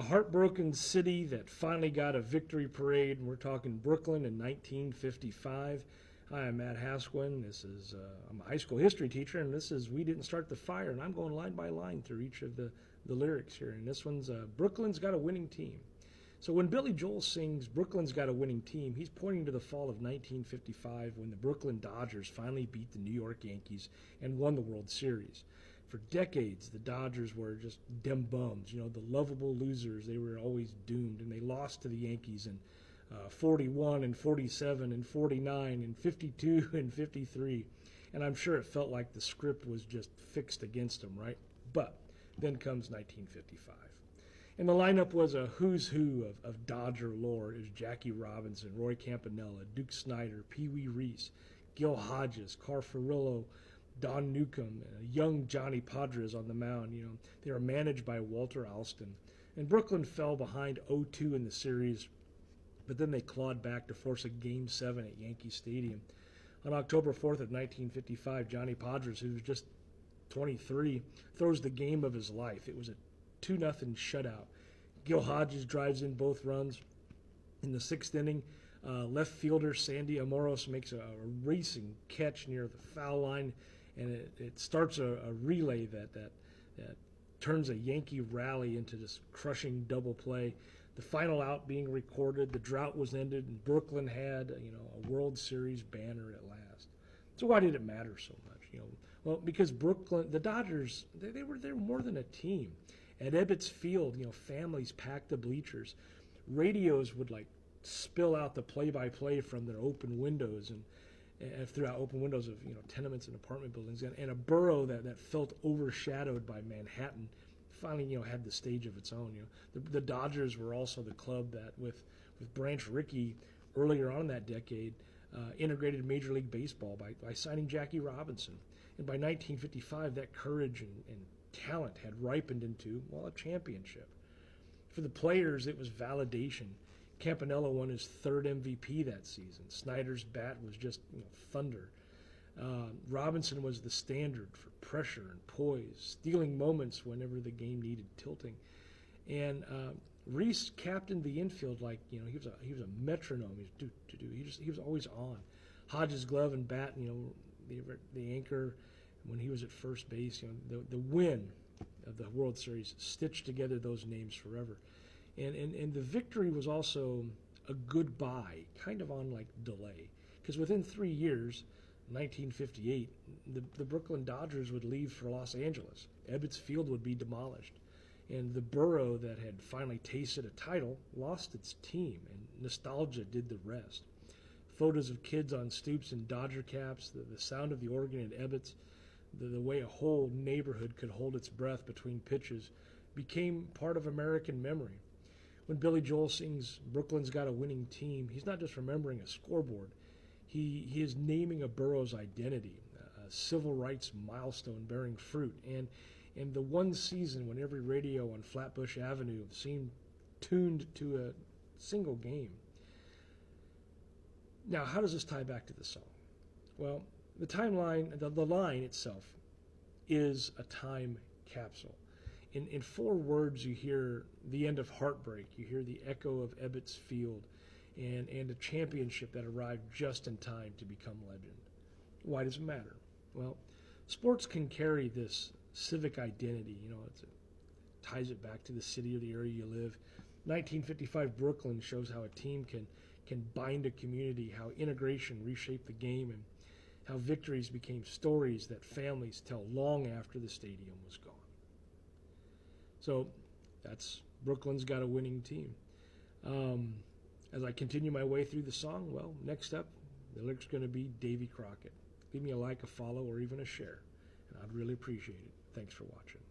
A heartbroken city that finally got a victory parade. And we're talking Brooklyn in 1955. Hi, I'm Matt Hasquin. I'm a high school history teacher, and this is We Didn't Start the Fire. And I'm going line by line through each of the lyrics here. And this one's Brooklyn's Got a Winning Team. So when Billy Joel sings Brooklyn's Got a Winning Team, he's pointing to the fall of 1955 when the Brooklyn Dodgers finally beat the New York Yankees and won the World Series. For decades, the Dodgers were just dem bums, the lovable losers. They were always doomed, and they lost to the Yankees in 41 and 47 and 49 and 52 and 53. And I'm sure it felt like the script was just fixed against them, right? But then comes 1955. And the lineup was a who's who of Dodger lore. It was Jackie Robinson, Roy Campanella, Duke Snider, Pee Wee Reese, Gil Hodges, Carl Furillo, Don Newcomb, young Johnny Podres on the mound. They were managed by Walter Alston. And Brooklyn fell behind 0-2 in the series, but then they clawed back to force a Game 7 at Yankee Stadium. On October 4th of 1955, Johnny Podres, who was just 23, throws the game of his life. It was a 2-0 shutout. Gil Hodges drives in both runs. In the sixth inning, left fielder Sandy Amoros makes a racing catch near the foul line, and it starts a relay that turns a Yankee rally into this crushing double play. The final out being recorded, the drought was ended, and Brooklyn had a World Series banner at last. So why did it matter so much? Well, because Brooklyn, the Dodgers, they were more than a team. At Ebbets Field, families packed the bleachers. Radios would spill out the play-by-play from their open windows and throughout open windows of tenements and apartment buildings, and a borough that felt overshadowed by Manhattan finally had the stage of its own. The Dodgers were also the club that with Branch Rickey earlier on in that decade integrated Major League Baseball by signing Jackie Robinson. And by 1955, that courage and talent had ripened into a championship. For the players, it was validation. Campanella won his third MVP that season. Snyder's bat was just thunder. Robinson was the standard for pressure and poise, stealing moments whenever the game needed tilting. And Reese captained the infield like he was a metronome. He was always on. Hodges' glove and bat, the anchor when he was at first base. The win of the World Series stitched together those names forever. And the victory was also a goodbye, kind of on delay. Because within 3 years, 1958, the Brooklyn Dodgers would leave for Los Angeles. Ebbets Field would be demolished. And the borough that had finally tasted a title lost its team, and nostalgia did the rest. Photos of kids on stoops in Dodger caps, the sound of the organ at Ebbets, the way a whole neighborhood could hold its breath between pitches became part of American memory. When Billy Joel sings Brooklyn's Got a Winning Team, he's not just remembering a scoreboard. He is naming a borough's identity, a civil rights milestone bearing fruit, and the one season when every radio on Flatbush Avenue seemed tuned to a single game. Now, how does this tie back to the song? Well, the timeline, the line itself is a time capsule. In 4 words, you hear the end of heartbreak. You hear the echo of Ebbets Field and a championship that arrived just in time to become legend. Why does it matter? Well, sports can carry this civic identity. It ties it back to the city or the area you live. 1955 Brooklyn shows how a team can bind a community, how integration reshaped the game, and how victories became stories that families tell long after the stadium was gone. So that's Brooklyn's Got a Winning Team. As I continue my way through the song, next up, the lyric's going to be Davy Crockett. Leave me a like, a follow, or even a share, and I'd really appreciate it. Thanks for watching.